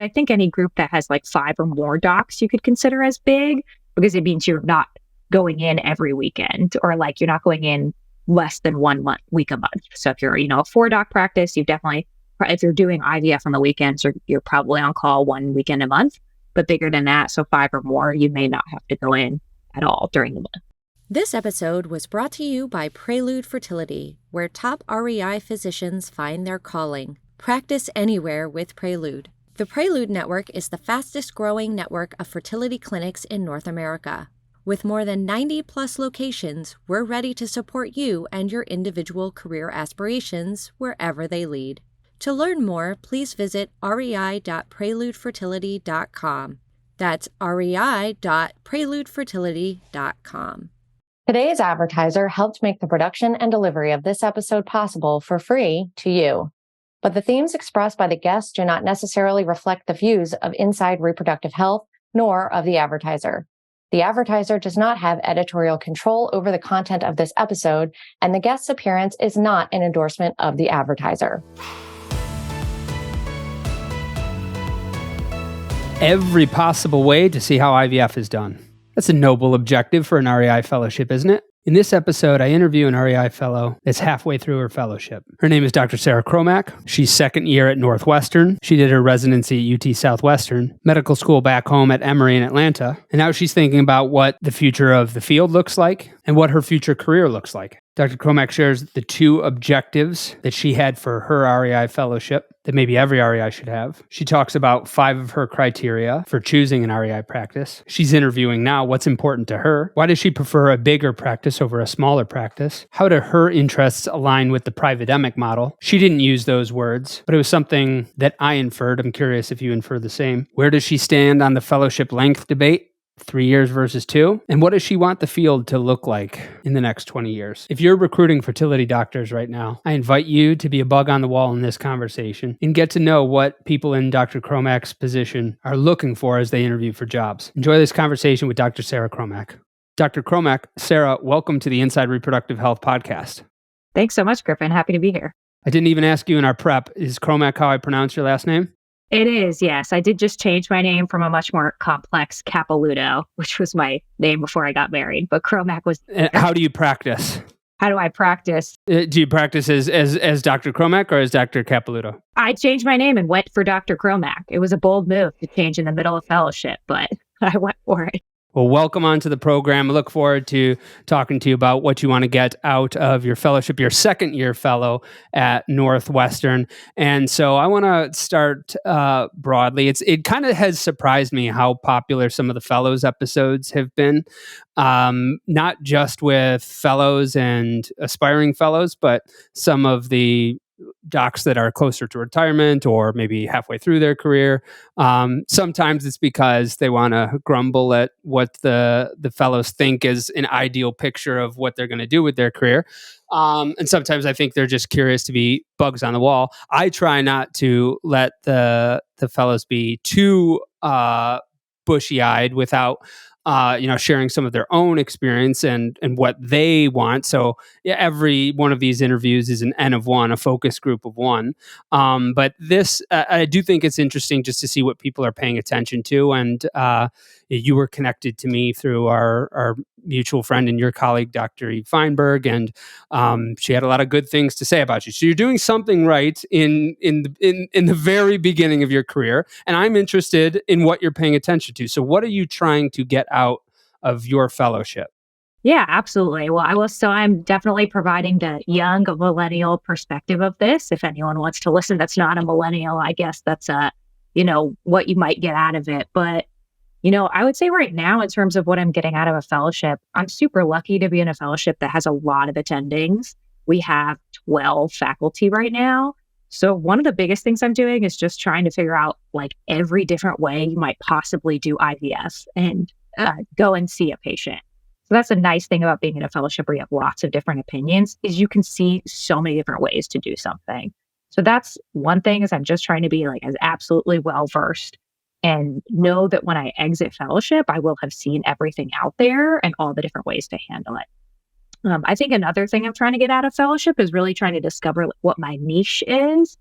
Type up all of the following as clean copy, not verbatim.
I think any group that has like 5 or more docs you could consider as big, because it means you're not going in every weekend, or like you're not going in less than week a month. So if you're, a 4-doc practice, if you're doing IVF on the weekends, you're probably on call 1 weekend a month. But bigger than that, so 5 or more, you may not have to go in at all during the month. This episode was brought to you by Prelude Fertility, where top REI physicians find their calling. Practice anywhere with Prelude. The Prelude Network is the fastest growing network of fertility clinics in North America. With more than 90-plus locations, we're ready to support you and your individual career aspirations wherever they lead. To learn more, please visit rei.preludefertility.com. That's rei.preludefertility.com. Today's advertiser helped make the production and delivery of this episode possible for free to you. But the themes expressed by the guests do not necessarily reflect the views of Inside Reproductive Health, nor of the advertiser. The advertiser does not have editorial control over the content of this episode, and the guest's appearance is not an endorsement of the advertiser. Every possible way to see how IVF is done. That's a noble objective for an REI Fellowship, isn't it? In this episode, I interview an REI Fellow that's halfway through her fellowship. Her name is Dr. Sarah Cromack. She's second year at Northwestern. She did her residency at UT Southwestern, medical school back home at Emory in Atlanta, and now she's thinking about what the future of the field looks like and what her future career looks like. Dr. Cromack shares the 2 objectives that she had for her REI Fellowship that maybe every REI should have. She talks about 5 of her criteria for choosing an REI practice. She's interviewing now what's important to her. Why does she prefer a bigger practice over a smaller practice? How do her interests align with the privatemic model? She didn't use those words, but it was something that I inferred. I'm curious if you infer the same. Where does she stand on the fellowship length debate? 3 years versus 2? And what does she want the field to look like in the next 20 years? If you're recruiting fertility doctors right now, I invite you to be a bug on the wall in this conversation and get to know what people in Dr. Cromack's position are looking for as they interview for jobs. Enjoy this conversation with Dr. Sarah Cromack. Dr. Cromack, Sarah, welcome to the Inside Reproductive Health podcast. Thanks so much, Griffin. Happy to be here. I didn't even ask you in our prep. Is Cromack how I pronounce your last name? It is, yes. I did just change my name from a much more complex Capilouto, which was my name before I got married. But Cromack was... How do you practice? How do I practice? Do you practice as Dr. Cromack or as Dr. Capilouto? I changed my name and went for Dr. Cromack. It was a bold move to change in the middle of fellowship, but I went for it. Well, welcome onto the program. I look forward to talking to you about what you want to get out of your fellowship, your second year fellow at Northwestern. And so I want to start broadly. It kind of has surprised me how popular some of the fellows episodes have been, not just with fellows and aspiring fellows, but some of the docs that are closer to retirement or maybe halfway through their career. Sometimes it's because they want to grumble at what the fellows think is an ideal picture of what they're going to do with their career. And sometimes I think they're just curious to be bugs on the wall. I try not to let the fellows be too bushy-eyed without sharing some of their own experience and what they want. So every one of these interviews is an N of 1, a focus group of 1. But this, I do think it's interesting just to see what people are paying attention to. And you were connected to me through our mutual friend and your colleague, Dr. Eve Feinberg, and she had a lot of good things to say about you. So you're doing something right in the very beginning of your career, and I'm interested in what you're paying attention to. So what are you trying to get out of your fellowship? Yeah, absolutely. Well, so I'm definitely providing the young millennial perspective of this. If anyone wants to listen, that's not a millennial, I guess that's what you might get out of it. But I would say right now, in terms of what I'm getting out of a fellowship, I'm super lucky to be in a fellowship that has a lot of attendings. We have 12 faculty right now. So one of the biggest things I'm doing is just trying to figure out like every different way you might possibly do IVF and go and see a patient. So that's a nice thing about being in a fellowship where you have lots of different opinions, is you can see so many different ways to do something. So that's one thing, is I'm just trying to be like as absolutely well-versed and know that when I exit fellowship, I will have seen everything out there and all the different ways to handle it. I think another thing I'm trying to get out of fellowship is really trying to discover what my niche is.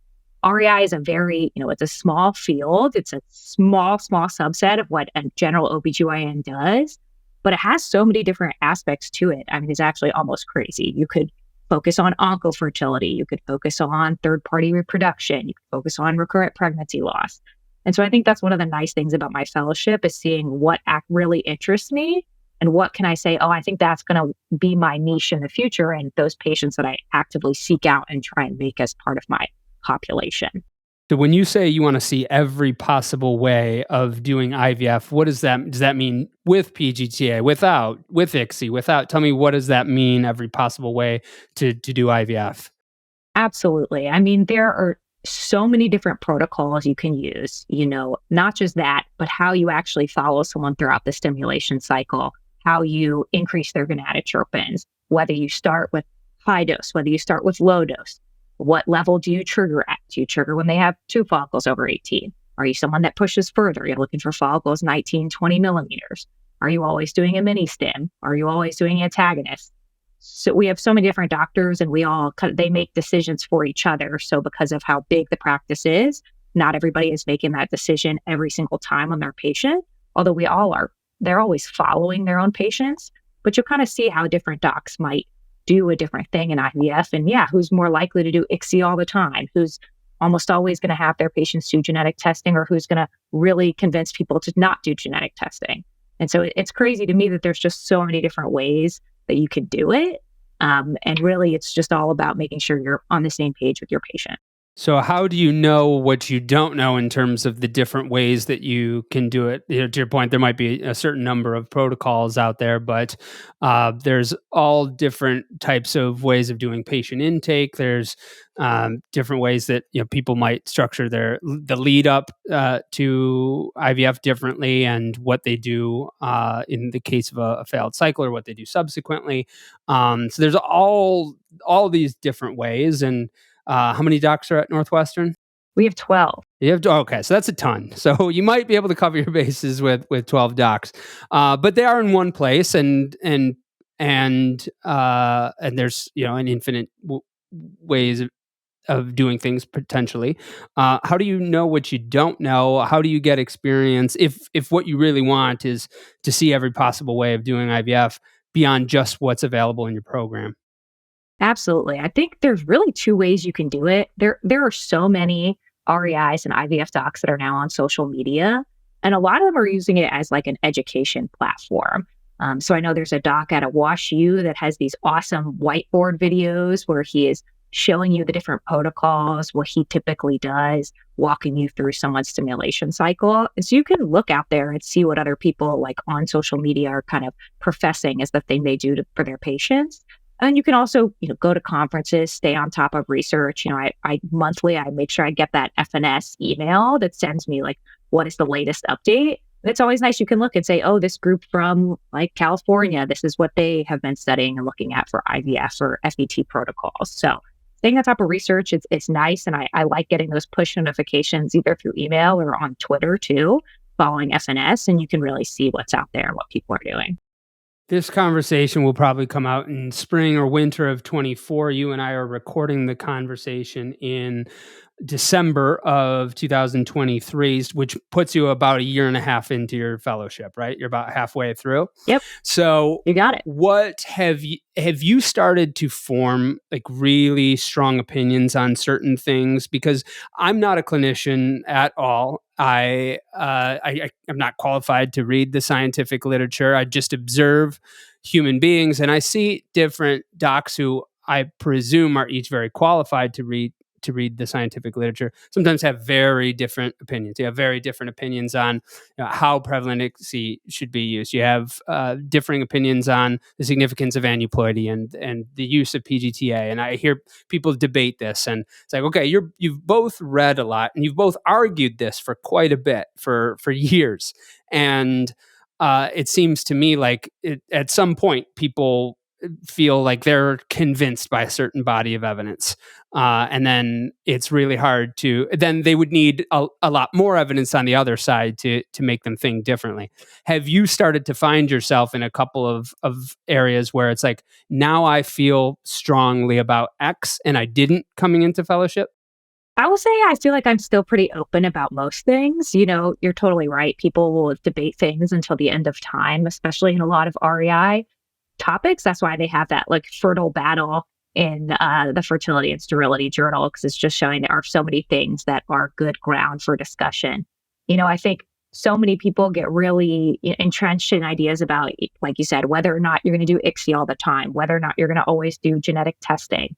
REI is a very, it's a small field. It's a small, small subset of what a general OBGYN does, but it has so many different aspects to it. I mean, it's actually almost crazy. You could focus on oncofertility. You could focus on third party reproduction. You could focus on recurrent pregnancy loss. And so I think that's one of the nice things about my fellowship is seeing what really interests me and what can I say, oh, I think that's going to be my niche in the future. And those patients that I actively seek out and try and make as part of my population. So when you say you want to see every possible way of doing IVF, what does that mean with PGTA, without, with ICSI, without? Tell me, what does that mean, every possible way to do IVF? Absolutely. I mean, there are so many different protocols you can use, not just that, but how you actually follow someone throughout the stimulation cycle, how you increase their gonadotropins, whether you start with high dose, whether you start with low dose. What level do you trigger at? Do you trigger when they have 2 follicles over 18? Are you someone that pushes further? You're looking for follicles 19, 20 millimeters. Are you always doing a mini stim? Are you always doing antagonists? So we have so many different doctors and they make decisions for each other. So because of how big the practice is, not everybody is making that decision every single time on their patient, although we all are. They're always following their own patients, but you'll kind of see how different docs might do a different thing in IVF. And who's more likely to do ICSI all the time? Who's almost always going to have their patients do genetic testing, or who's going to really convince people to not do genetic testing? And so it's crazy to me that there's just so many different ways that you could do it. And really, it's just all about making sure you're on the same page with your patient. So how do you know what you don't know in terms of the different ways that you can do it? To your point, there might be a certain number of protocols out there, but there's all different types of ways of doing patient intake. There's different ways that people might structure the lead up to IVF differently, and what they do in the case of a failed cycle, or what they do subsequently. So there's all these different ways. And how many docs are at Northwestern? We have 12. Okay, so that's a ton. So you might be able to cover your bases with 12 docs, but they are in one place, and there's an infinite ways of doing things potentially. How do you know what you don't know? How do you get experience if what you really want is to see every possible way of doing IVF beyond just what's available in your program? Absolutely. I think there's really 2 ways you can do it. There are so many REIs and IVF docs that are now on social media, and a lot of them are using it as like an education platform. So I know there's a doc at a WashU that has these awesome whiteboard videos where he is showing you the different protocols, what he typically does, walking you through someone's stimulation cycle. And so you can look out there and see what other people like on social media are kind of professing as the thing they do for their patients. And you can also, go to conferences, stay on top of research. I monthly, I make sure I get that FNS email that sends me like, what is the latest update? And it's always nice. You can look and say, oh, this group from like California, this is what they have been studying and looking at for IVF or FET protocols. So staying on top of research, it's nice. And I like getting those push notifications either through email or on Twitter too, following FNS. And you can really see what's out there and what people are doing. This conversation will probably come out in spring or winter of 24. You and I are recording the conversation in December of 2023, which puts you about a year and a half into your fellowship, right? You're about halfway through. Yep. So you got it. What have you started to form like really strong opinions on certain things? Because I'm not a clinician at all. I'm not qualified to read the scientific literature. I just observe human beings, and I see different docs who I presume are each very qualified to read the scientific literature, sometimes have very different opinions. You have very different opinions on how prevalent ICSI should be used. You have differing opinions on the significance of aneuploidy and the use of PGTA. And I hear people debate this, and it's like, okay, you've both read a lot, and you've both argued this for quite a bit for years. And it seems to me like at some point people feel like they're convinced by a certain body of evidence. And then it's really hard then they would need a lot more evidence on the other side to make them think differently. Have you started to find yourself in a couple of areas where it's like, now I feel strongly about X and I didn't coming into fellowship? I will say I feel like I'm still pretty open about most things. You're totally right. People will debate things until the end of time, especially in a lot of REI topics. That's why they have that like fertile battle in the Fertility and Sterility Journal, because it's just showing there are so many things that are good ground for discussion. I think so many people get really entrenched in ideas about, like you said, whether or not you're going to do ICSI all the time, whether or not you're going to always do genetic testing.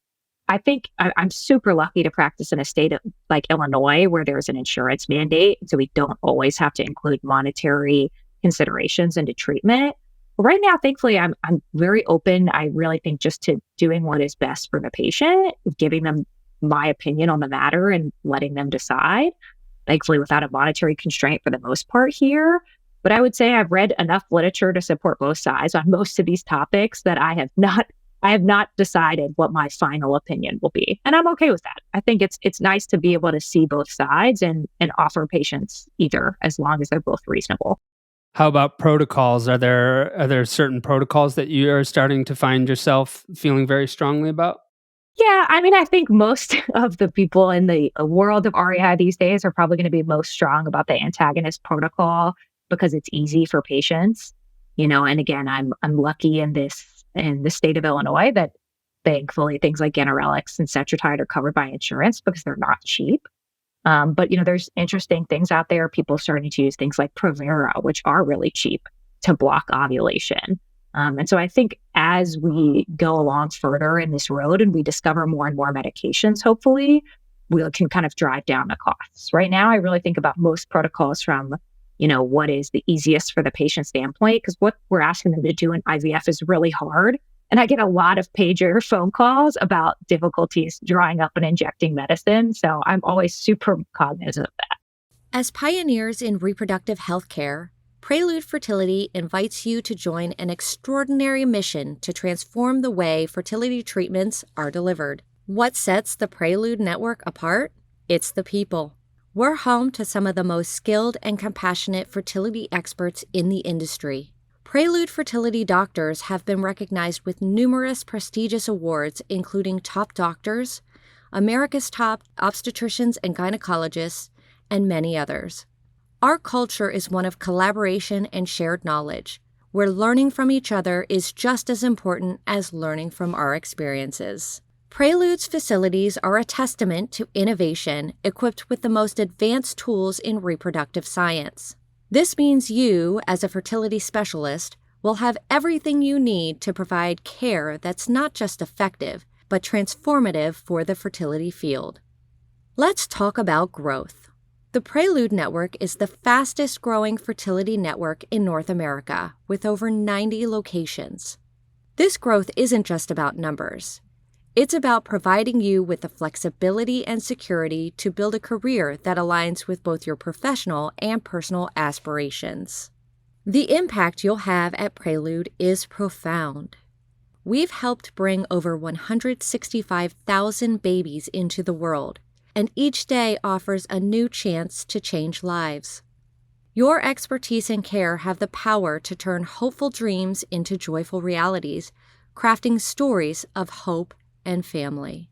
I think I'm super lucky to practice in a state like Illinois, where there's an insurance mandate. So we don't always have to include monetary considerations into treatment. But right now, thankfully, I'm very open. I really think just to doing what is best for the patient, giving them my opinion on the matter and letting them decide, thankfully without a monetary constraint for the most part here. But I would say I've read enough literature to support both sides on most of these topics that I have not decided what my final opinion will be. And I'm okay with that. I think it's nice to be able to see both sides and offer patients either, as long as they're both reasonable. How about protocols? Are there certain protocols that you are starting to find yourself feeling very strongly about? Yeah, I mean, I think most of the people in the world of REI these days are probably going to be most strong about the antagonist protocol because it's easy for patients. And again, I'm lucky in the state of Illinois that thankfully things like ganirelix and Cetrotide are covered by insurance because they're not cheap. But there's interesting things out there. People starting to use things like Provera, which are really cheap to block ovulation. And so I think as we go along further in this road and we discover more and more medications, hopefully we can kind of drive down the costs. Right now, I really think about most protocols from, what is the easiest for the patient standpoint, because what we're asking them to do in IVF is really hard. And I get a lot of pager phone calls about difficulties drawing up and injecting medicine. So I'm always super cognizant of that. As pioneers in reproductive health care, Prelude Fertility invites you to join an extraordinary mission to transform the way fertility treatments are delivered. What sets the Prelude Network apart? It's the people. We're home to some of the most skilled and compassionate fertility experts in the industry. Prelude fertility doctors have been recognized with numerous prestigious awards, including Top Doctors, America's Top Obstetricians and Gynecologists, and many others. Our culture is one of collaboration and shared knowledge, where learning from each other is just as important as learning from our experiences. Prelude's facilities are a testament to innovation, equipped with the most advanced tools in reproductive science. This means you, as a fertility specialist, will have everything you need to provide care that's not just effective, but transformative for the fertility field. Let's talk about growth. The Prelude Network is the fastest growing fertility network in North America, with over 90 locations. This growth isn't just about numbers. It's about providing you with the flexibility and security to build a career that aligns with both your professional and personal aspirations. The impact you'll have at Prelude is profound. We've helped bring over 165,000 babies into the world, and each day offers a new chance to change lives. Your expertise and care have the power to turn hopeful dreams into joyful realities, crafting stories of hope and family.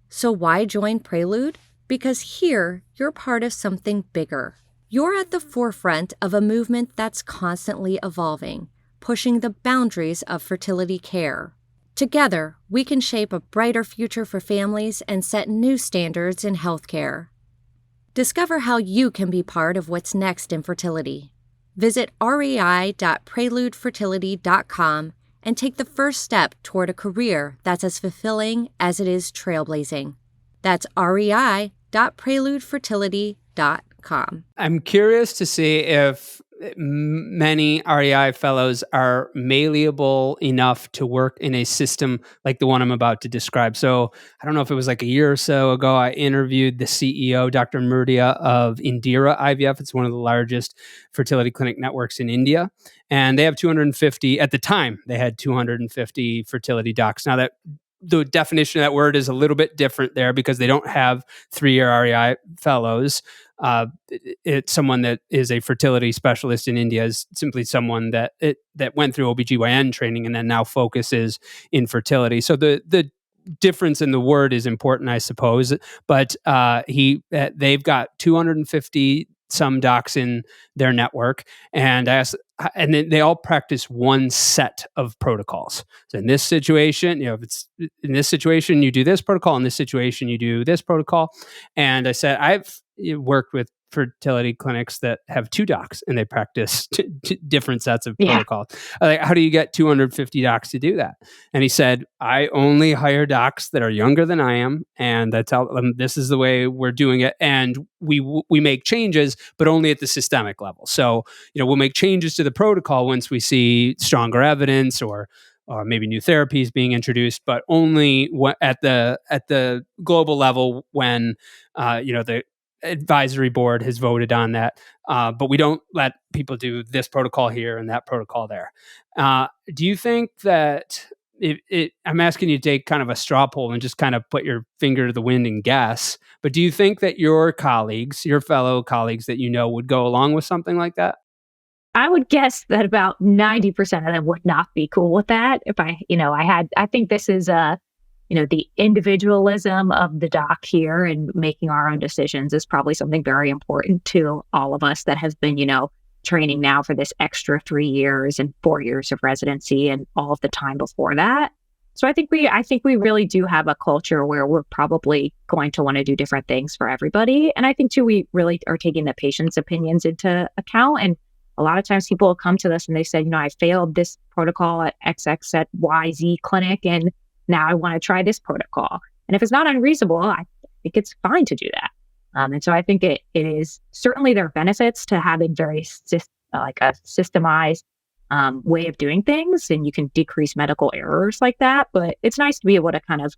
So why join Prelude? Because here, you're part of something bigger. You're at the forefront of a movement that's constantly evolving, pushing the boundaries of fertility care. Together, we can shape a brighter future for families and set new standards in healthcare. Discover how you can be part of what's next in fertility. Visit rei.preludefertility.com and take the first step toward a career that's as fulfilling as it is trailblazing. That's rei.preludefertility.com. I'm curious to see if many REI fellows are malleable enough to work in a system like the one I'm about to describe. So I don't know if it was like a year or so ago, I interviewed the CEO, Dr. Murdia of Indira IVF. It's one of the largest fertility clinic networks in India. And they have 250, at the time, they had 250 fertility docs. Now that the definition of that word is a little bit different there because they don't have 3-year REI fellows. It's someone that is a fertility specialist in India is simply someone that went through OBGYN training and then now focuses in fertility. So the difference in the word is important, I suppose. But they've got 250 some docs in their network, and they all practice one set of protocols. So in this situation, if it's in this situation, you do this protocol. In this situation, you do this protocol. And I said, I've worked with fertility clinics that have 2 docs and they practice different sets of protocols. Like, how do you get 250 docs to do that? And he said, I only hire docs that are younger than I am, and I tell them this is the way we're doing it, and we make changes, but only at the systemic level. So we'll make changes to the protocol once we see stronger evidence or maybe new therapies being introduced, but only at the global level when the advisory board has voted on that. But we don't let people do this protocol here and that protocol there. Do you think that I'm asking you to take kind of a straw poll and just kind of put your finger to the wind and guess, but do you think that your fellow colleagues that would go along with something like that? I would guess that about 90% of them would not be cool with that. If I think this is the individualism of the doc here and making our own decisions is probably something very important to all of us that has been, training now for this extra 3 years and 4 years of residency and all of the time before that. So I think we really do have a culture where we're probably going to want to do different things for everybody. And I think too, we really are taking the patient's opinions into account. And a lot of times people will come to us and they say, I failed this protocol at XX at YZ clinic, and now I want to try this protocol. And if it's not unreasonable, I think it's fine to do that. And so I think it is certainly there are benefits to having very a systemized way of doing things, and you can decrease medical errors like that. But it's nice to be able to kind of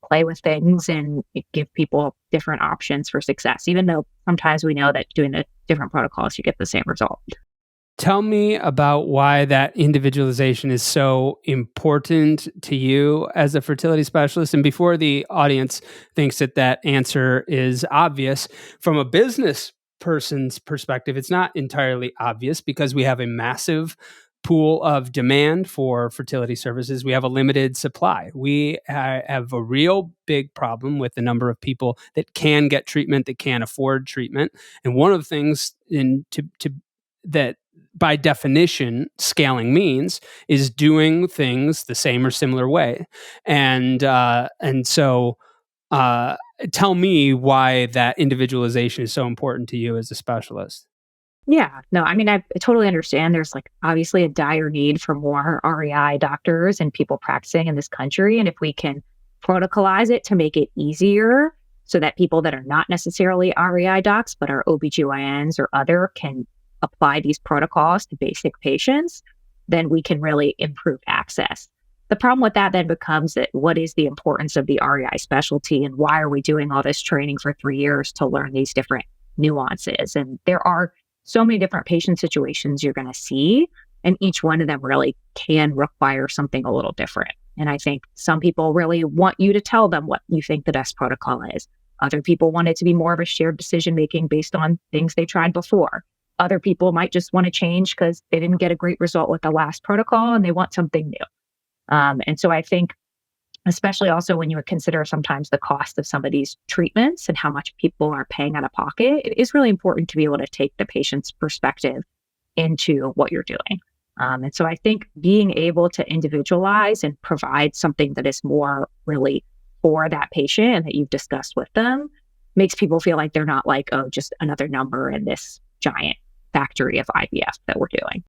play with things and give people different options for success, even though sometimes we know that doing the different protocols, you get the same result. Tell me about why that individualization is so important to you as a fertility specialist. And before the audience thinks that answer is obvious, from a business person's perspective, it's not entirely obvious because we have a massive pool of demand for fertility services. We have a limited supply. We have a real big problem with the number of people that can get treatment, that can afford treatment. And one of the things that by definition, scaling means is doing things the same or similar way. And so tell me why that individualization is so important to you as a specialist. Yeah, no, I totally understand. There's obviously a dire need for more REI doctors and people practicing in this country. And if we can protocolize it to make it easier so that people that are not necessarily REI docs, but are OBGYNs or other can apply these protocols to basic patients, then we can really improve access. The problem with that then becomes that what is the importance of the REI specialty and why are we doing all this training for 3 years to learn these different nuances? And there are so many different patient situations you're going to see, and each one of them really can require something a little different. And I think some people really want you to tell them what you think the best protocol is. Other people want it to be more of a shared decision-making based on things they tried before. Other people might just want to change because they didn't get a great result with the last protocol and they want something new. And so I think, especially also when you would consider sometimes the cost of some of these treatments and how much people are paying out of pocket, it is really important to be able to take the patient's perspective into what you're doing. And so I think being able to individualize and provide something that is more really for that patient and that you've discussed with them makes people feel like they're not just another number in this giant factory of IVF that we're doing.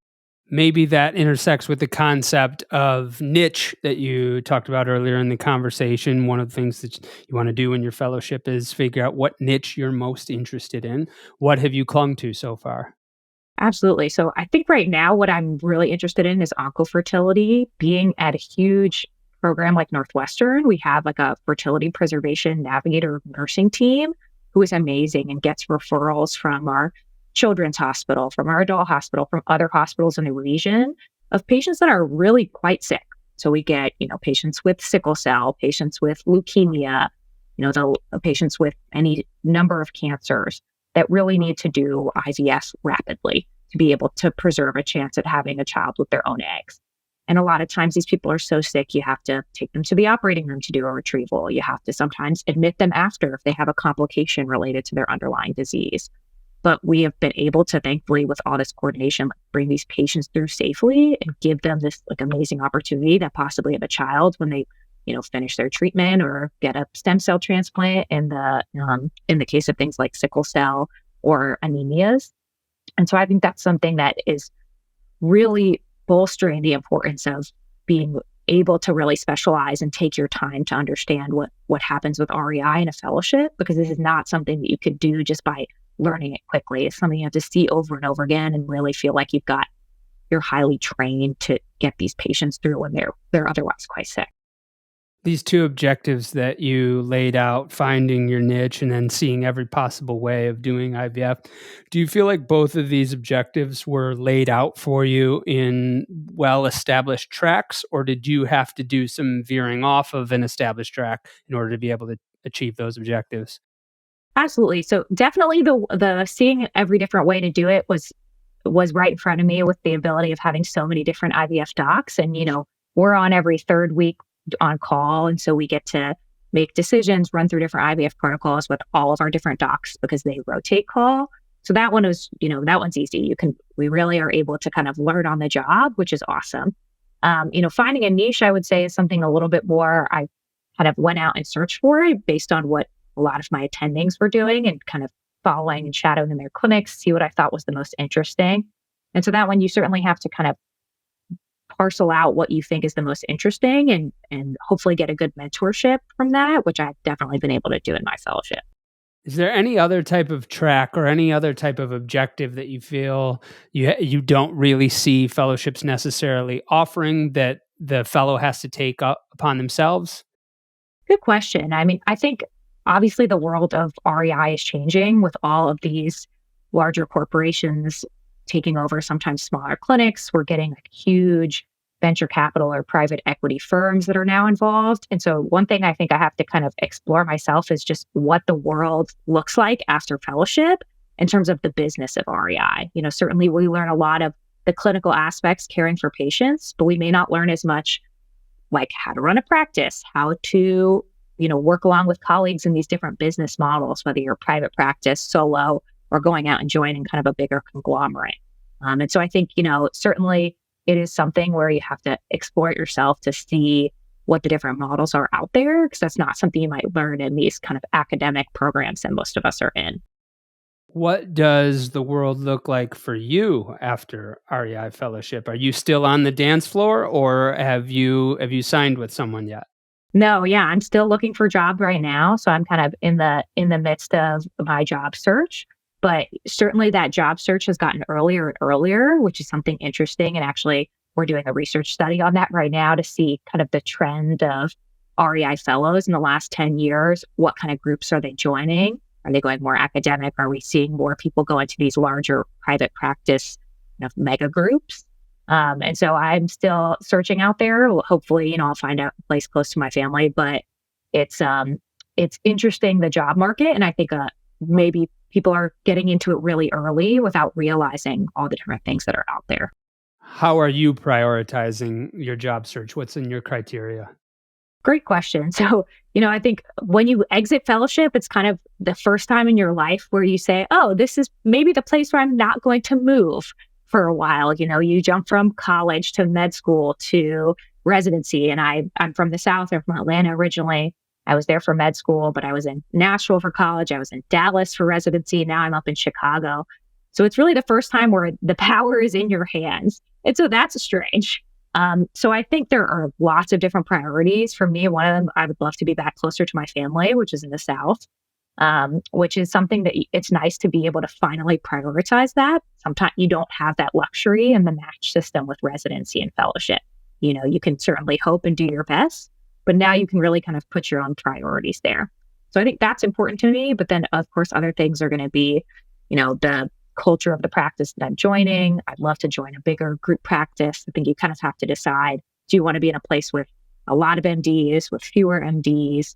Maybe that intersects with the concept of niche that you talked about earlier in the conversation. One of the things that you want to do in your fellowship is figure out what niche you're most interested in. What have you clung to so far? Absolutely. So I think right now what I'm really interested in is Oncofertility. Being at a huge program like Northwestern, we have a fertility preservation navigator nursing team who is amazing and gets referrals from our children's hospital, from our adult hospital, from other hospitals in the region of patients that are really quite sick. So we get, patients with sickle cell, patients with leukemia, the patients with any number of cancers that really need to do IVF rapidly to be able to preserve a chance at having a child with their own eggs. And a lot of times these people are so sick, you have to take them to the operating room to do a retrieval. You have to sometimes admit them after if they have a complication related to their underlying disease. But we have been able to, thankfully, with all this coordination, bring these patients through safely and give them this amazing opportunity to possibly have a child when they, finish their treatment or get a stem cell transplant in the case of things like sickle cell or anemias. And so I think that's something that is really bolstering the importance of being able to really specialize and take your time to understand what happens with REI in a fellowship, because this is not something that you could do just by learning it quickly. It's something you have to see over and over again and really feel like you're highly trained to get these patients through when they're otherwise quite sick. These two objectives that you laid out, finding your niche and then seeing every possible way of doing IVF, do you feel like both of these objectives were laid out for you in well-established tracks, or did you have to do some veering off of an established track in order to be able to achieve those objectives? Absolutely. So definitely the seeing every different way to do it was right in front of me with the ability of having so many different IVF docs. And, we're on every third week on call. And so we get to make decisions, run through different IVF protocols with all of our different docs because they rotate call. So that one was, that one's easy. We really are able to kind of learn on the job, which is awesome. Finding a niche, I would say, is something a little bit more, I kind of went out and searched for it based on what a lot of my attendings were doing and kind of following and shadowing in their clinics, see what I thought was the most interesting. And so that one, you certainly have to kind of parcel out what you think is the most interesting and hopefully get a good mentorship from that, which I've definitely been able to do in my fellowship. Is there any other type of track or any other type of objective that you feel you don't really see fellowships necessarily offering that the fellow has to take up upon themselves? Good question. I mean, I think obviously the world of REI is changing with all of these larger corporations taking over sometimes smaller clinics. We're getting huge venture capital or private equity firms that are now involved. And so one thing I think I have to kind of explore myself is just what the world looks like after fellowship in terms of the business of REI. Certainly we learn a lot of the clinical aspects caring for patients, but we may not learn as much like how to run a practice, how to, work along with colleagues in these different business models, whether you're private practice, solo, or going out and joining kind of a bigger conglomerate. And so I think, certainly it is something where you have to explore it yourself to see what the different models are out there, because that's not something you might learn in these kind of academic programs that most of us are in. What does the world look like for you after REI Fellowship? Are you still on the dance floor, or have you signed with someone yet? No, yeah, I'm still looking for a job right now. So I'm kind of in the midst of my job search. But certainly that job search has gotten earlier and earlier, which is something interesting. And actually, we're doing a research study on that right now to see kind of the trend of REI fellows in the last 10 years. What kind of groups are they joining? Are they going more academic? Are we seeing more people go into these larger private practice mega groups? And so I'm still searching out there. Hopefully, I'll find out a place close to my family. But it's interesting, the job market, and I think maybe people are getting into it really early without realizing all the different things that are out there. How are you prioritizing your job search? What's in your criteria? Great question. So, I think when you exit fellowship, it's kind of the first time in your life where you say, oh, this is maybe the place where I'm not going to move for a while. You jump from college to med school to residency. And I'm from the South. I'm from Atlanta originally. I was there for med school, but I was in Nashville for college. I was in Dallas for residency. Now I'm up in Chicago. So it's really the first time where the power is in your hands. And so that's strange. So I think there are lots of different priorities. For me, one of them, I would love to be back closer to my family, which is in the South, which is something that it's nice to be able to finally prioritize that. Sometimes you don't have that luxury in the match system with residency and fellowship. You can certainly hope and do your best, but now you can really kind of put your own priorities there. So I think that's important to me. But then, of course, other things are going to be, the culture of the practice that I'm joining. I'd love to join a bigger group practice. I think you kind of have to decide, do you want to be in a place with a lot of MDs, with fewer MDs?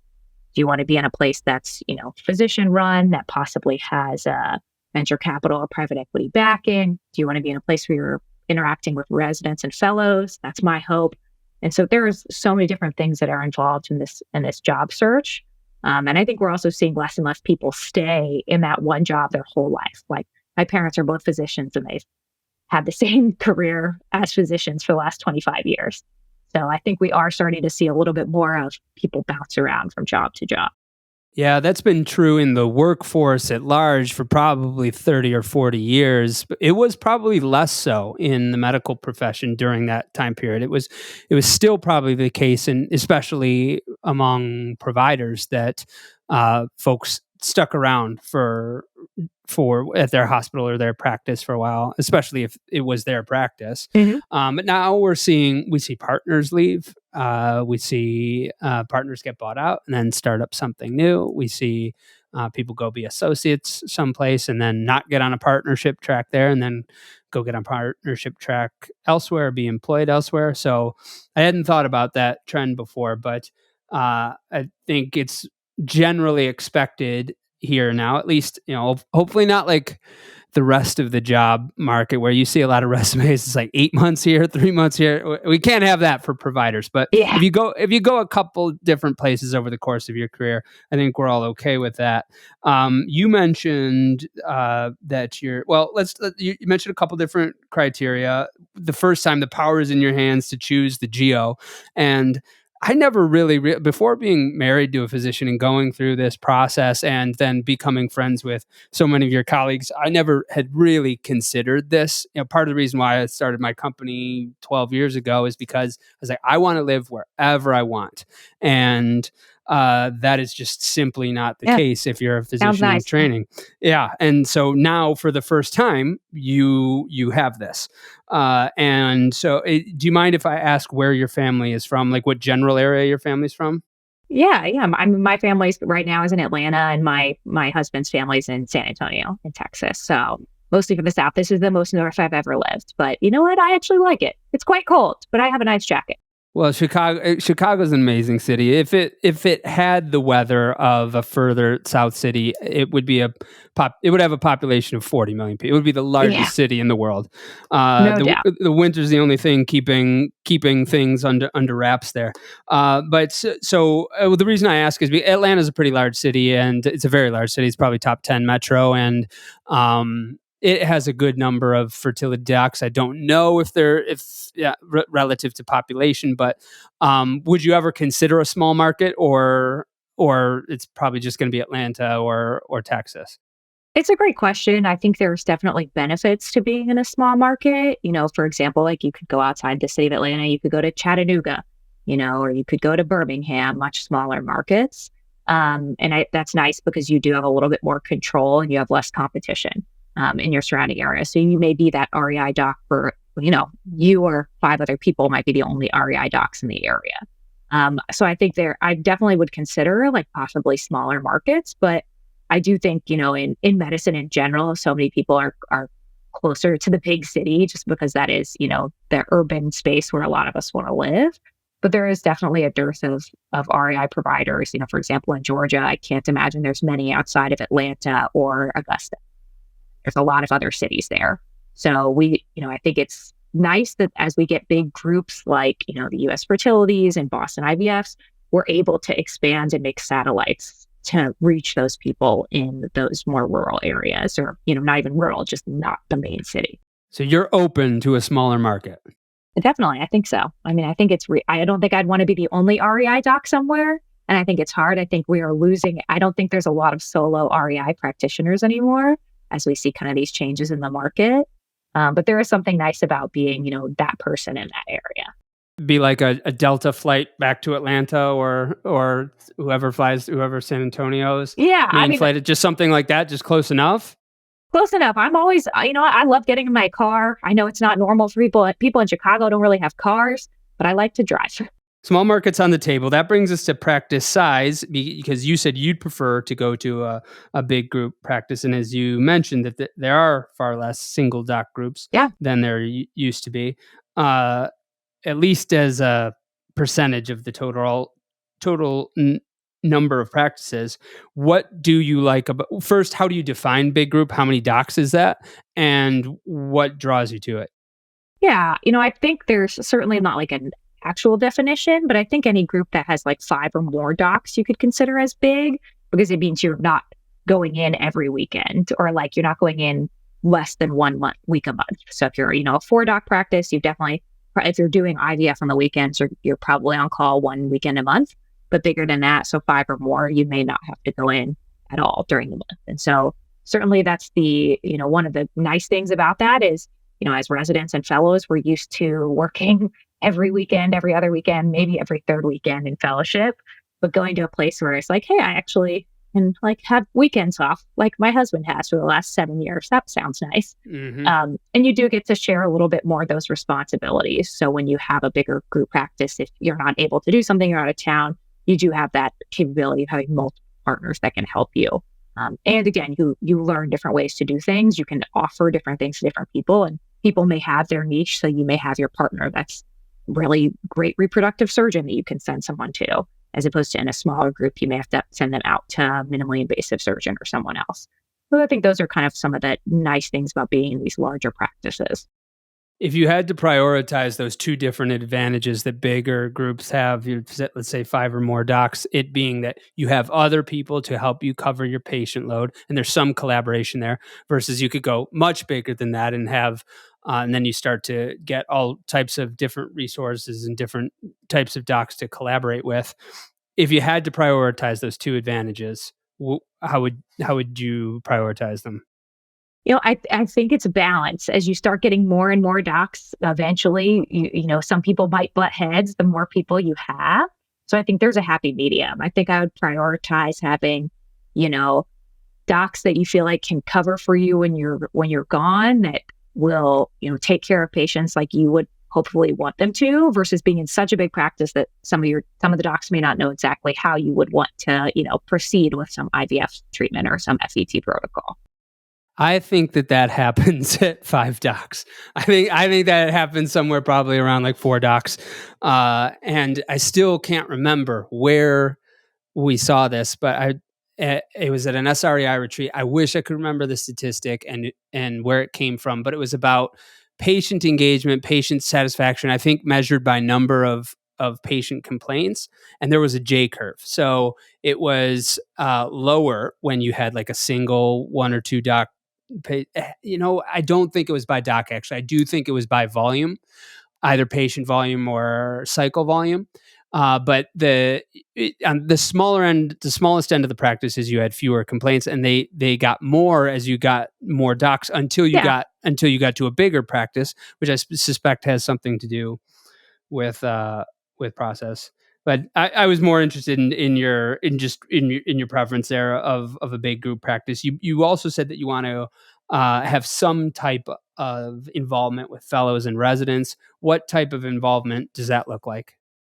Do you want to be in a place that's, physician run, that possibly has venture capital or private equity backing? Do you want to be in a place where you're interacting with residents and fellows. That's my hope. And so there's so many different things that are involved in this job search. And I think we're also seeing less and less people stay in that one job their whole life. Like my parents are both physicians and they've had the same career as physicians for the last 25 years. So I think we are starting to see a little bit more of people bounce around from job to job. Yeah, that's been true in the workforce at large for probably 30 or 40 years. But it was probably less so in the medical profession during that time period. It was still probably the case, and especially among providers, that folks stuck around for at their hospital or their practice for a while, especially if it was their practice. Mhm. But now we see partners leave. We see partners get bought out and then start up something new. We see people go be associates someplace and then not get on a partnership track there and then go get on partnership track elsewhere, be employed elsewhere. So I hadn't thought about that trend before, but I think it's generally expected here now, at least, hopefully not like the rest of the job market where you see a lot of resumes. It's like 8 months here, 3 months here. We can't have that for providers. But Yeah. if you go a couple different places over the course of your career, I think we're all okay with that. You mentioned that you mentioned a couple different criteria. The first time, the power is in your hands to choose the geo, and I never really, before being married to a physician and going through this process and then becoming friends with so many of your colleagues, I never had really considered this. Part of the reason why I started my company 12 years ago is because I was like, I want to live wherever I want. And that is just simply not the Yeah. case if you're a physician in nice. training. Yeah. And so now for the first time, you have this. And so do you mind if I ask where your family is from, like what general area your family's from? Yeah. My family's right now is in Atlanta, and my husband's family's in San Antonio, in Texas. So mostly from the South. This is the most north I've ever lived. But you know what? I actually like it. It's quite cold, but I have a nice jacket. Well, Chicago's an amazing city. If it had the weather of a further south city, it would have a population of 40 million people. It would be the largest Yeah. city in the world. No doubt. The winter's the only thing keeping things under wraps there. The reason I ask is Atlanta's a pretty large city, and it's a very large city. It's probably top 10 metro, and it has a good number of fertility docs. I don't know relative to population, but would you ever consider a small market, or it's probably just going to be Atlanta or Texas? It's a great question. I think there's definitely benefits to being in a small market. For example, like you could go outside the city of Atlanta, you could go to Chattanooga, or you could go to Birmingham, much smaller markets. That's nice because you do have a little bit more control and you have less competition in your surrounding area. So you may be that REI doc for, you or 5 other people might be the only REI docs in the area. So I think I definitely would consider like possibly smaller markets, but I do think, in medicine in general, so many people are closer to the big city just because that is, the urban space where a lot of us want to live. But there is definitely a dearth of REI providers. For example, in Georgia, I can't imagine there's many outside of Atlanta or Augusta. There's a lot of other cities there. So I think it's nice that as we get big groups like, the US Fertilities and Boston IVFs, we're able to expand and make satellites to reach those people in those more rural areas, or, not even rural, just not the main city. So you're open to a smaller market? Definitely. I think so. I mean, I think I don't think I'd want to be the only REI doc somewhere. And I think it's hard. I think we are losing. I don't think there's a lot of solo REI practitioners anymore as we see kind of these changes in the market. But there is something nice about being, that person in that area. Be like a Delta flight back to Atlanta or whoever San Antonio's main flight, just something like that, just close enough. Close enough. I'm always, I love getting in my car. I know it's not normal for people. People in Chicago don't really have cars, but I like to drive. Small markets on the table. That brings us to practice size, because you said you'd prefer to go to a big group practice. And as you mentioned, that there are far less single doc groups than there used to be, at least as a percentage of the total number of practices. What do you like about, first, how do you define big group? How many docs is that? And what draws you to it? Yeah, I think there's certainly not like an actual definition, but I think any group that has like 5 or more docs you could consider as big, because it means you're not going in every weekend, or like you're not going in less than 1 week a month. So if you're, a 4 doc practice, you definitely, if you're doing IVF on the weekends, you're probably on call 1 weekend a month. But bigger than that, so 5 or more, you may not have to go in at all during the month. And so certainly that's one of the nice things about that is, as residents and fellows, we're used to working every weekend, every other weekend, maybe every third weekend in fellowship, but going to a place where it's like, hey, I actually can like have weekends off like my husband has for the last 7 years. That sounds nice. Mm-hmm. And you do get to share a little bit more of those responsibilities. So when you have a bigger group practice, if you're not able to do something, you're out of town, you do have that capability of having multiple partners that can help you. And again, you learn different ways to do things. You can offer different things to different people, and people may have their niche. So you may have your partner that's really great reproductive surgeon that you can send someone to, as opposed to in a smaller group, you may have to send them out to a minimally invasive surgeon or someone else. So I think those are kind of some of the nice things about being in these larger practices. If you had to prioritize those two different advantages that bigger groups have, let's say 5 or more docs, it being that you have other people to help you cover your patient load, and there's some collaboration there, versus you could go much bigger than that and have, and then you start to get all types of different resources and different types of docs to collaborate with. If you had to prioritize those two advantages, how would you prioritize them? I think it's a balance. As you start getting more and more docs, eventually, some people might butt heads the more people you have. So I think there's a happy medium. I think I would prioritize having, docs that you feel like can cover for you when you're gone, that will, take care of patients like you would hopefully want them to, versus being in such a big practice that some of the docs may not know exactly how you would want to, proceed with some IVF treatment or some FET protocol. I think that happens at 5 docs. I think that happens somewhere probably around like 4 docs. And I still can't remember where we saw this, but it was at an SREI retreat. I wish I could remember the statistic and where it came from, but it was about patient engagement, patient satisfaction, I think measured by number of patient complaints, and there was a J curve. So it was lower when you had like a single 1 or 2 doc. I don't think it was by doc, actually. I do think it was by volume, either patient volume or cycle volume. But on the smaller end, the smallest end of the practice is you had fewer complaints, and they got more as you got more docs until you got to a bigger practice, which I suspect has something to do with process. But I was more interested in your preference there of a big group practice. You also said that you want to have some type of involvement with fellows and residents. What type of involvement does that look like?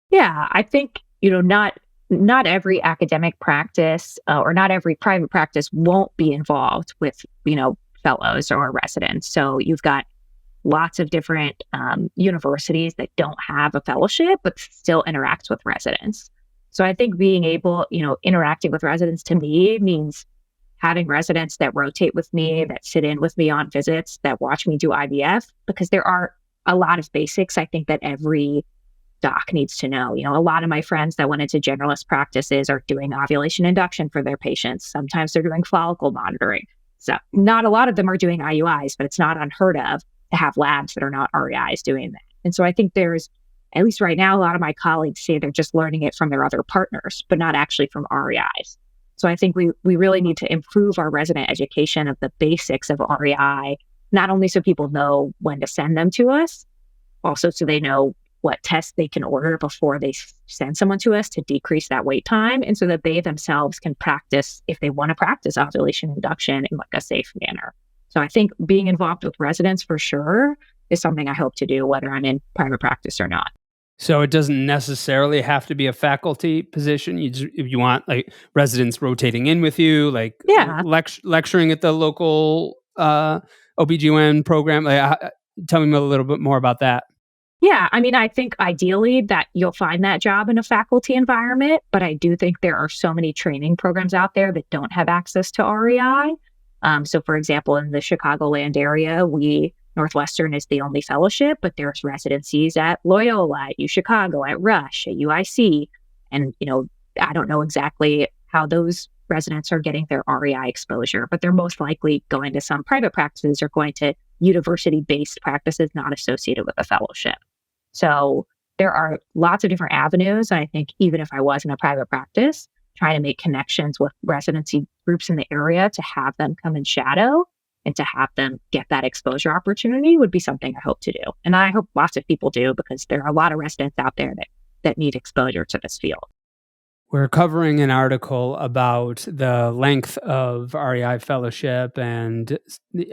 Yeah, I think, not every academic practice or not every private practice won't be involved with, fellows or residents. So you've got lots of different universities that don't have a fellowship, but still interacts with residents. So I think being able, interacting with residents to me means having residents that rotate with me, that sit in with me on visits, that watch me do IVF, because there are a lot of basics I think that every doc needs to know. A lot of my friends that went into generalist practices are doing ovulation induction for their patients. Sometimes they're doing follicle monitoring. So not a lot of them are doing IUIs, but it's not unheard of to have labs that are not REIs doing that. And so I think there's, at least right now, a lot of my colleagues say they're just learning it from their other partners, but not actually from REIs. So I think we really need to improve our resident education of the basics of REI, not only so people know when to send them to us, also so they know what tests they can order before they send someone to us to decrease that wait time, and so that they themselves can practice, if they want to practice ovulation induction in like a safe manner. So I think being involved with residents for sure is something I hope to do, whether I'm in private practice or not. So it doesn't necessarily have to be a faculty position. If you want like residents rotating in with you, like lecturing at the local OBGYN program. Tell me a little bit more about that. Yeah, I think ideally that you'll find that job in a faculty environment, but I do think there are so many training programs out there that don't have access to REI. So for example, in the Chicagoland area, we Northwestern is the only fellowship, but there's residencies at Loyola, at UChicago, at Rush, at UIC. And, I don't know exactly how those residents are getting their REI exposure, but they're most likely going to some private practices or going to university-based practices not associated with a fellowship. So there are lots of different avenues. And I think even if I was in a private practice, trying to make connections with residency groups in the area to have them come and shadow and to have them get that exposure opportunity would be something I hope to do. And I hope lots of people do, because there are a lot of residents out there that need exposure to this field. We're covering an article about the length of REI Fellowship and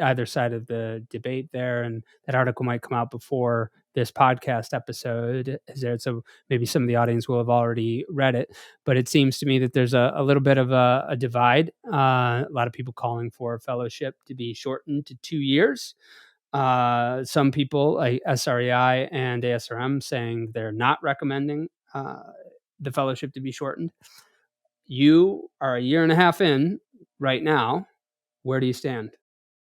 either side of the debate there. And that article might come out before this podcast episode. So maybe some of the audience will have already read it. But it seems to me that there's a little bit of a divide. A lot of people calling for fellowship to be shortened to 2 years. Some people, like SREI and ASRM, saying they're not recommending the fellowship to be shortened. You are a year and a half in right now. Where do you stand?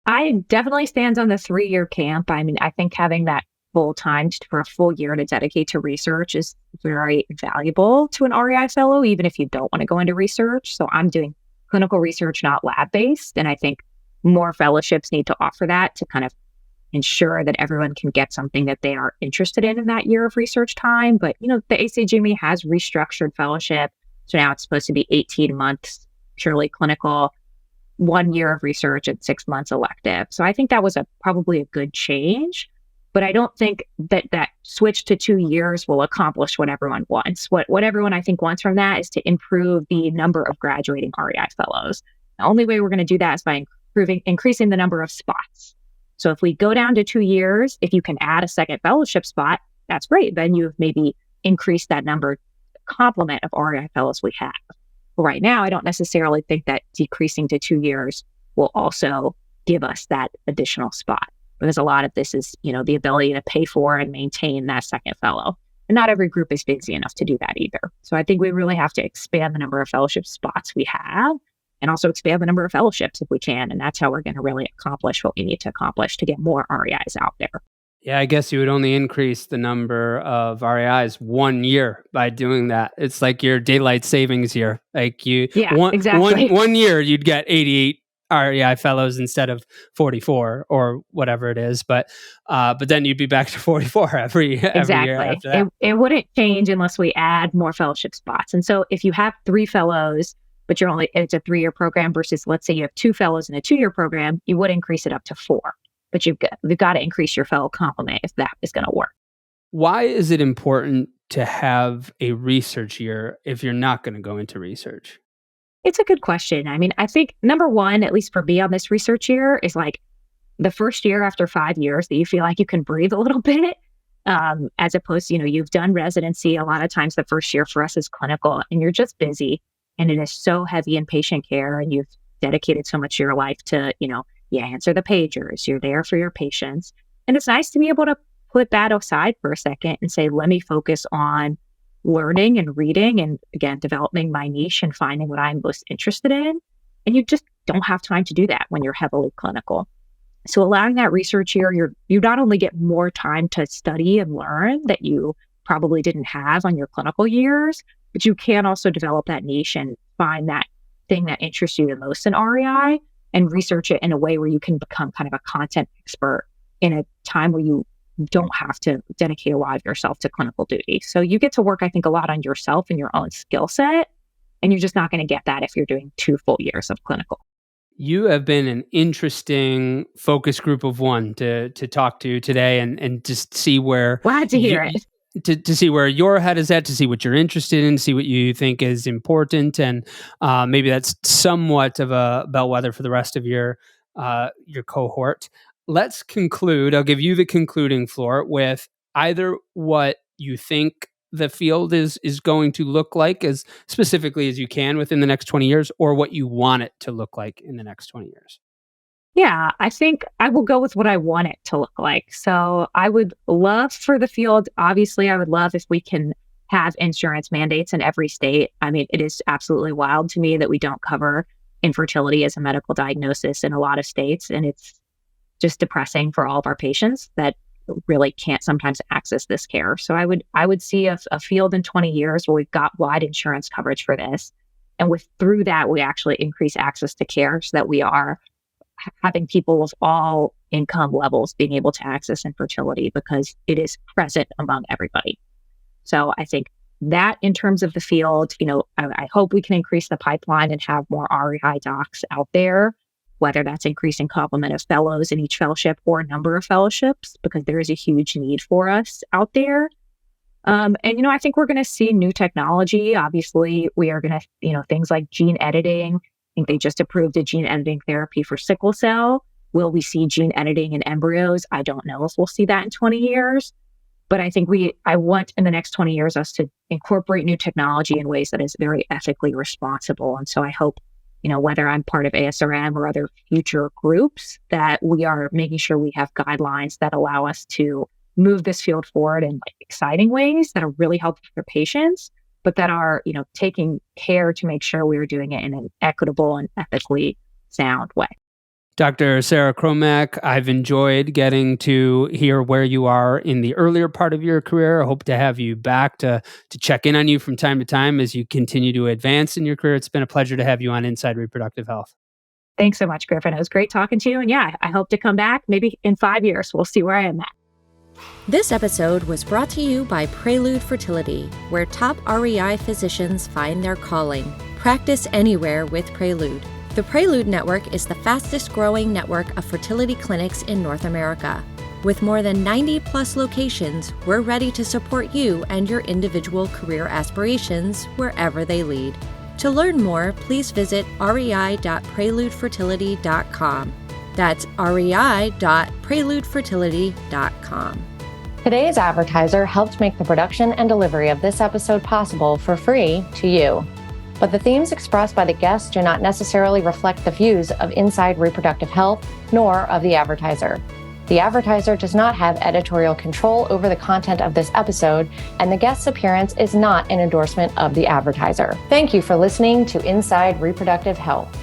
I definitely stand on the 3-year camp. I mean, I think having that full time for a full year to dedicate to research is very valuable to an REI fellow, even if you don't want to go into research. So I'm doing clinical research, not lab-based. And I think more fellowships need to offer that to kind of ensure that everyone can get something that they are interested in that year of research time. But, the ACGME has restructured fellowship. So now it's supposed to be 18 months purely clinical, 1 year of research, and 6 months elective. So I think that was probably a good change. But I don't think that switch to 2 years will accomplish what everyone wants. What everyone, I think, wants from that is to improve the number of graduating REI fellows. The only way we're going to do that is by increasing the number of spots. So if we go down to 2 years, if you can add a second fellowship spot, that's great. Then you've maybe increased that number complement of REI fellows we have. But right now, I don't necessarily think that decreasing to 2 years will also give us that additional spot, because a lot of this is, the ability to pay for and maintain that second fellow. And not every group is busy enough to do that either. So I think we really have to expand the number of fellowship spots we have, and also expand the number of fellowships if we can. And that's how we're going to really accomplish what we need to accomplish to get more REIs out there. Yeah, I guess you would only increase the number of REIs 1 year by doing that. It's like your daylight savings year. Like exactly. One year you'd get 88 REI fellows instead of 44 or whatever it is. But then you'd be back to 44 every year after that. It wouldn't change unless we add more fellowship spots. And so if you have 3 fellows, but it's a 3-year program versus, let's say you have 2 fellows in a 2-year program, you would increase it up to 4. But you've got to increase your fellow complement if that is going to work. Why is it important to have a research year if you're not going to go into research? It's a good question. I mean, I think number one, at least for me on this research year, is like the first year after 5 years that you feel like you can breathe a little bit, as opposed to, you've done residency. A lot of times the first year for us is clinical and you're just busy, and it is so heavy in patient care, and you've dedicated so much of your life to, you answer the pagers, you're there for your patients. And it's nice to be able to put that aside for a second and say, let me focus on learning and reading and, again, developing my niche and finding what I'm most interested in. And you just don't have time to do that when you're heavily clinical. So allowing that research year, you not only get more time to study and learn that you probably didn't have on your clinical years, but you can also develop that niche and find that thing that interests you the most in REI and research it in a way where you can become kind of a content expert in a time where you don't have to dedicate a lot of yourself to clinical duty. So you get to work, I think, a lot on yourself and your own skill set, and you're just not going to get that if you're doing 2 full years of clinical. You have been an interesting focus group of one to talk to today and just see where... Glad to hear it. To see where your head is at, to see what you're interested in, see what you think is important, and maybe that's somewhat of a bellwether for the rest of your cohort. Let's conclude. I'll give you the concluding floor with either what you think the field is going to look like as specifically as you can within the next 20 years, or what you want it to look like in the next 20 years. Yeah, I think I will go with what I want it to look like. So I would love for the field, obviously, I would love if we can have insurance mandates in every state. I mean, it is absolutely wild to me that we don't cover infertility as a medical diagnosis in a lot of states. And it's just depressing for all of our patients that really can't sometimes access this care. So I would see a field in 20 years where we've got wide insurance coverage for this. And through that, we actually increase access to care so that we are having people of all income levels being able to access infertility because it is present among everybody. So I think that in terms of the field, I hope we can increase the pipeline and have more REI docs out there, whether that's increasing complement of fellows in each fellowship or number of fellowships, because there is a huge need for us out there. And I think we're going to see new technology. Obviously, we are going to, things like gene editing. I think they just approved a gene editing therapy for sickle cell. Will we see gene editing in embryos? I don't know if we'll see that in 20 years. But I think I want in the next 20 years us to incorporate new technology in ways that is very ethically responsible. And so I hope, whether I'm part of ASRM or other future groups, that we are making sure we have guidelines that allow us to move this field forward in exciting ways that are really helpful for patients, but that are, taking care to make sure we are doing it in an equitable and ethically sound way. Dr. Sarah Cromack, I've enjoyed getting to hear where you are in the earlier part of your career. I hope to have you back to check in on you from time to time as you continue to advance in your career. It's been a pleasure to have you on Inside Reproductive Health. Thanks so much, Griffin. It was great talking to you. And yeah, I hope to come back maybe in 5 years. We'll see where I am at. This episode was brought to you by Prelude Fertility, where top REI physicians find their calling. Practice anywhere with Prelude. The Prelude Network is the fastest growing network of fertility clinics in North America. With more than 90 plus locations, we're ready to support you and your individual career aspirations wherever they lead. To learn more, please visit rei.preludefertility.com. That's rei.preludefertility.com. Today's advertiser helped make the production and delivery of this episode possible for free to you. But the themes expressed by the guests do not necessarily reflect the views of Inside Reproductive Health, nor of the advertiser. The advertiser does not have editorial control over the content of this episode, and the guest's appearance is not an endorsement of the advertiser. Thank you for listening to Inside Reproductive Health.